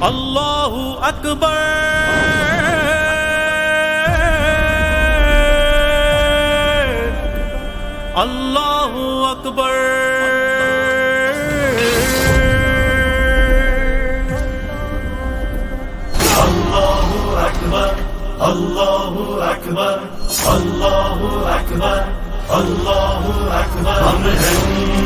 اللہ اکبر اللہ اکبر اللہ اکبر اللہ اکبر اللہ اکبر اللہ اکبر ہم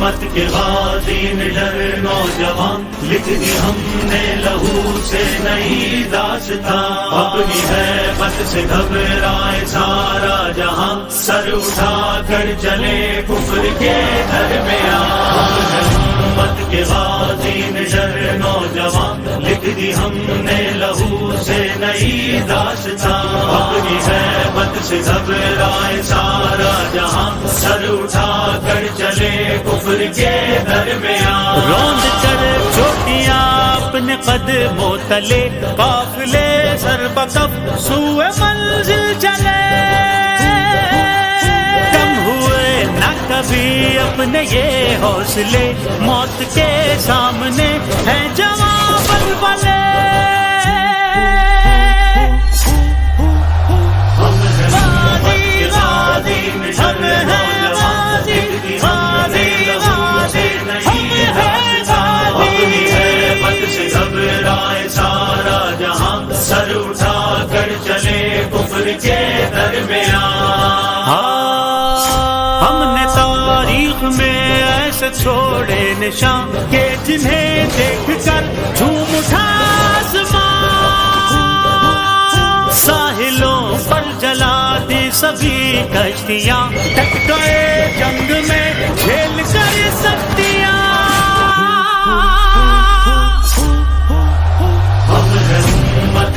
ہمت کے غازی نڈر نوجوان لکھ دی ہم نے لہو سے نئی داستان اپنی ہیبت سے گھبرائے سارا جہاں سر اٹھا کر چلے کفر کے درمیان ہمت کے غازی نڈر نوجوان لکھ دی ہم نے لہو سے نئی داستان اپنی ہیبت سے گھبرائے سارا جہاں سر اٹھا کر چلے کفر کے درمیان روند کر چوٹیاں اپنے قدموں تلے قافلے سر بکف سوئے منزل چلے کم ہوئے نہ کبھی اپنے یہ حوصلے موت کے سامنے ہیں جواں بلبلے سر اٹھا کر چلے کفر کے درمیان ہم نے تاریخ میں ایسے چھوڑے نشان کہ جنہیں دیکھ کر جھوم اٹھا آسمان ساحلوں پر جلا دی سبھی کشتیاں ڈٹ گئے جنگ میں کھیل کر سکتیاں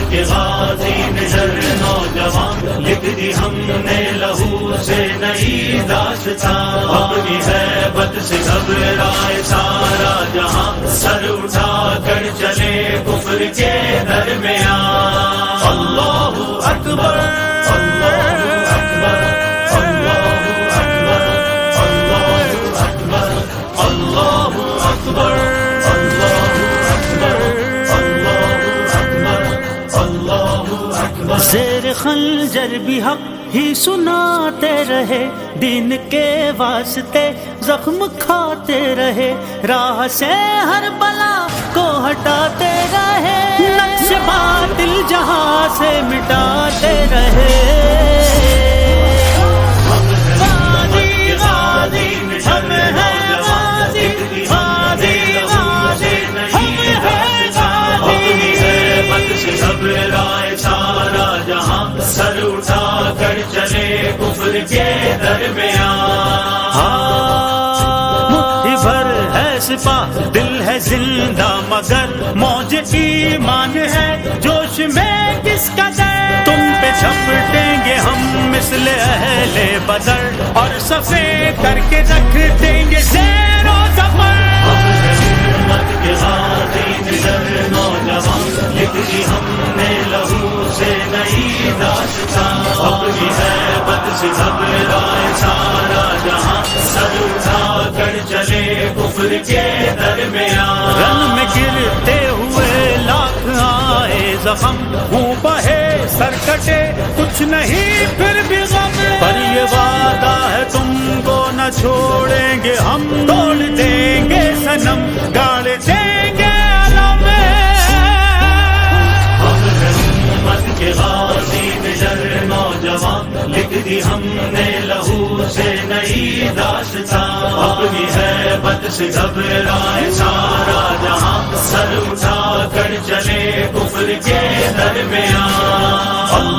کے غازی نڈر نوجوان لکھ دی ہم نے لہو سے نئی داستان اپنی ہیبت سے گھبرائے سارا جہاں سر اٹھا کر چلے کفر کے درمیان اللہ اکبر اللہ اکبر اللہ اکبر اللہ اکبر اللہ اکبر زیر خنجر بھی حق ہی سناتے رہے دین کے واسطے زخم کھاتے رہے راہ سے ہر بلا کو ہٹاتے رہے نقش باطل جہاں سے مٹاتے رہے سر اٹھا کر چلے کفر کے درمیان مٹھی بھر ہے سپاہ دل ہے زندہ مگر موج ایمان ہے جوش میں کس قدر تم پہ جھپٹیں گے ہم مثل اہل بدر اور صفے کر کے رکھ دیں گے زیر و زبر ہمت کے غازی نڈر نوجوان لکھ دی ہم نے لہو سے نئی داستان اپنی ہیبت سے گھبرائے سارا جہاں سر اٹھا کر چلے کفر کے درمیان رن میں گرتے ہوئے لاکھ آئے زخم ہوں بہے سر کٹے کچھ نہیں پھر بھی غم پر یہ وعدہ ہے تم کو نہ چھوڑیں گے ہم توڑ دیں گے صنم گاڑ دیں گے علم ہمت کے غازی نڈر نوجوان لکھ دی ہم نے لہو سے نئی داستان اپنی ہیبت سے گھبرائے سارا جہاں سر اٹھا کر چلے کفر کے درمیان